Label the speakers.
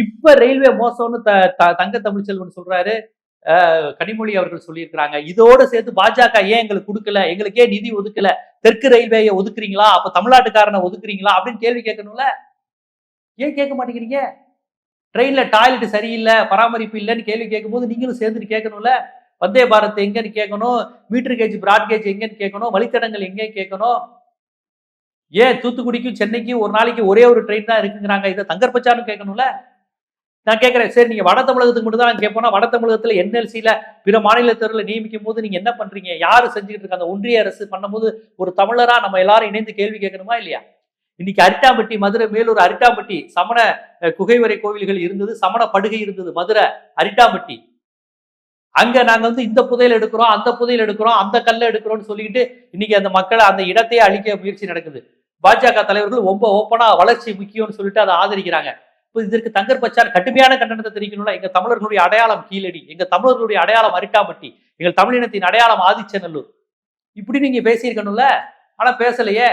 Speaker 1: இப்ப ரயில்வே மோசம்னு தங்க தமிழ்ச்செல்வன் சொல்றாரு, கனிமொழி அவர்கள் சொல்லியிருக்கிறாங்க. இதோட சேர்த்து பாஜக ஏன் எங்களுக்கு கொடுக்கல, எங்களுக்கே நிதி ஒதுக்கல, தெற்கு ரயில்வேயை ஒதுக்குறீங்களா, அப்ப தமிழ்நாட்டுக்காரனை ஒதுக்குறீங்களா அப்படின்னு கேள்வி கேட்கணும்ல. ஏன் கேட்க மாட்டேங்கிறீங்க? ட்ரெயின்ல டாய்லெட் சரியில்லை, பராமரிப்பு இல்லைன்னு கேள்வி கேட்கும்போது நீங்களும் சேர்ந்துட்டு கேட்கணும்ல. வந்தே பாரத் எங்கன்னு கேட்கணும், மீட்டர் கேஜ் பிராட் கேஜ் எங்கன்னு கேட்கணும், வழித்தடங்கள் எங்கே கேட்கணும். ஏன் தூத்துக்குடிக்கும் சென்னைக்கும் ஒரு நாளைக்கு ஒரே ஒரு ட்ரெயின் தான் இருக்குங்கிறாங்க, இதை தங்கர் பச்சான்னு கேட்கணும்ல. நான் கேட்கிறேன், சரி நீங்க வட தமிழகத்துக்கு மட்டும் தான் கேட்போம்னா, வட தமிழகத்துல என்எல்சியில பிற மாநிலத்தவர்களை நியமிக்கும் போது நீங்க என்ன பண்றீங்க? யாரு செஞ்சுக்கிட்டு இருக்காங்க? ஒன்றிய அரசு பண்ணும்போது ஒரு தமிழரா நம்ம எல்லாரும் இணைந்து கேள்வி கேட்கணுமா இல்லையா? இன்னைக்கு அரிட்டாம்பட்டி, மதுரை மேலூர் அரிட்டாம்பட்டி சமண குகைவரை கோவில்கள் இருந்தது, சமண படுகை இருந்தது மதுரை அரிட்டாம்பட்டி. அங்க நாங்க இந்த புதையல் எடுக்கிறோம், அந்த புதையல் எடுக்கிறோம், அந்த கல்லை எடுக்கிறோம்னு சொல்லிட்டு இன்னைக்கு அந்த மக்களை அந்த இடத்தையே அழிக்க முயற்சி நடக்குது. பாஜக தலைவர்கள் ரொம்ப ஓப்பனா வளர்ச்சி முக்கியம்னு சொல்லிட்டு அதை ஆதரிக்கிறாங்க. இதற்கு தங்கர் பச்சான் கடுமையான கண்டனத்தை தெரிவிக்கணும்ல. எங்க தமிழர்களுடைய அடையாளம் கீழடி, எங்க தமிழர்களுடைய அடையாளம் அரிட்டாம்பட்டி, எங்கள் தமிழினத்தின் அடையாளம் ஆதிச்சநல்லூர், இப்படி நீங்க பேசியிருக்கணும்ல. ஆனா பேசலையே.